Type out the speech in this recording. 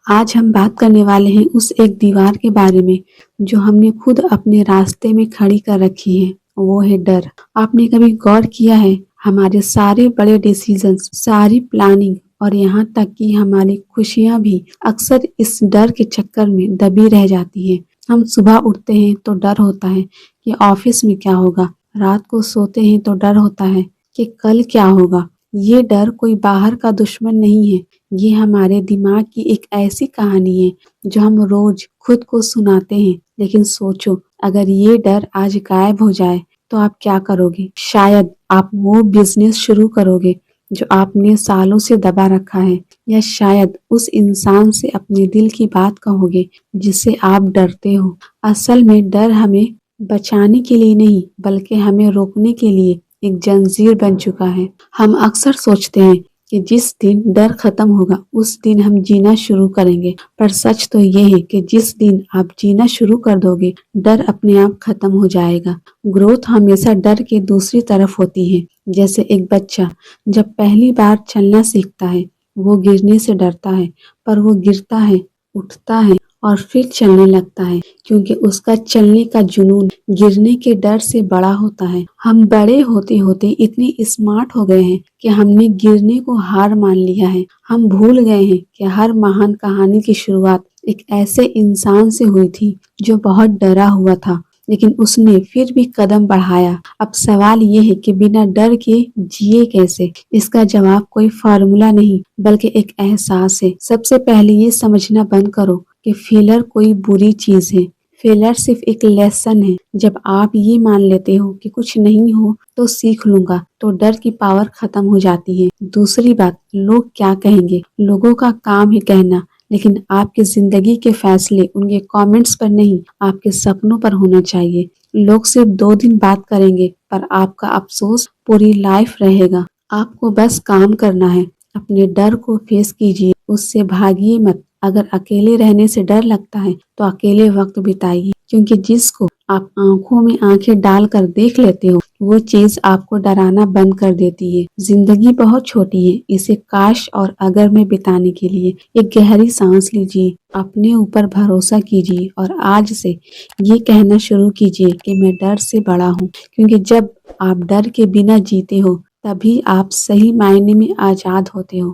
آج ہم بات کرنے والے ہیں اس ایک دیوار کے بارے میں جو ہم نے خود اپنے راستے میں کھڑی کر رکھی ہے، وہ ہے ڈر۔ آپ نے کبھی غور کیا ہے ہمارے سارے بڑے ڈیسیژنز، ساری پلاننگ اور یہاں تک کہ ہماری خوشیاں بھی اکثر اس ڈر کے چکر میں دبی رہ جاتی ہیں۔ ہم صبح اٹھتے ہیں تو ڈر ہوتا ہے کہ آفس میں کیا ہوگا، رات کو سوتے ہیں تو ڈر ہوتا ہے کہ کل کیا ہوگا۔ یہ ڈر کوئی باہر کا دشمن نہیں ہے، یہ ہمارے دماغ کی ایک ایسی کہانی ہے جو ہم روز خود کو سناتے ہیں۔ لیکن سوچو، اگر یہ ڈر آج غائب ہو جائے تو آپ کیا کرو گے؟ شاید آپ وہ بزنس شروع کرو گے جو آپ نے سالوں سے دبا رکھا ہے، یا شاید اس انسان سے اپنے دل کی بات کہو گے جس سے آپ ڈرتے ہو۔ اصل میں ڈر ہمیں بچانے کے لیے نہیں بلکہ ہمیں روکنے کے لیے ایک زنجیر بن چکا ہے۔ ہم اکثر سوچتے ہیں کہ جس دن ڈر ختم ہوگا اس دن ہم جینا شروع کریں گے، پر سچ تو یہ ہے کہ جس دن آپ جینا شروع کر دو گے ڈر اپنے آپ ختم ہو جائے گا۔ گروتھ ہمیشہ ڈر کے دوسری طرف ہوتی ہے۔ جیسے ایک بچہ جب پہلی بار چلنا سیکھتا ہے، وہ گرنے سے ڈرتا ہے، پر وہ گرتا ہے، اٹھتا ہے اور پھر چلنے لگتا ہے، کیونکہ اس کا چلنے کا جنون گرنے کے ڈر سے بڑا ہوتا ہے۔ ہم بڑے ہوتے ہوتے اتنے اسمارٹ ہو گئے ہیں کہ ہم نے گرنے کو ہار مان لیا ہے۔ ہم بھول گئے ہیں کہ ہر مہان کہانی کی شروعات ایک ایسے انسان سے ہوئی تھی جو بہت ڈرا ہوا تھا، لیکن اس نے پھر بھی قدم بڑھایا۔ اب سوال یہ ہے کہ بنا ڈر کے جیے کیسے؟ اس کا جواب کوئی فارمولا نہیں بلکہ ایک احساس ہے۔ سب سے پہلے یہ سمجھنا بند کرو کہ فیلر کوئی بری چیز ہے۔ فیلر صرف ایک لیسن ہے۔ جب آپ یہ مان لیتے ہو کہ کچھ نہیں ہو تو سیکھ لوں گا، تو ڈر کی پاور ختم ہو جاتی ہے۔ دوسری بات، لوگ کیا کہیں گے؟ لوگوں کا کام ہے کہنا، لیکن آپ کی زندگی کے فیصلے ان کے کامنٹس پر نہیں، آپ کے سپنوں پر ہونا چاہیے۔ لوگ صرف 2 دن بات کریں گے، پر آپ کا افسوس پوری لائف رہے گا۔ آپ کو بس کام کرنا ہے، اپنے ڈر کو فیس کیجیے، اس سے بھاگیے مت۔ اگر اکیلے رہنے سے ڈر لگتا ہے تو اکیلے وقت بتائیے، کیونکہ جس کو آپ آنکھوں میں آنکھیں ڈال کر دیکھ لیتے ہو وہ چیز آپ کو ڈرانا بند کر دیتی ہے۔ زندگی بہت چھوٹی ہے، اسے کاش اور اگر میں بتانے کے لیے ایک گہری سانس لیجیے، اپنے اوپر بھروسہ کیجیے اور آج سے یہ کہنا شروع کیجیے کہ میں ڈر سے بڑا ہوں، کیونکہ جب آپ ڈر کے بنا جیتے ہو تبھی آپ صحیح معنی میں آزاد ہوتے ہو۔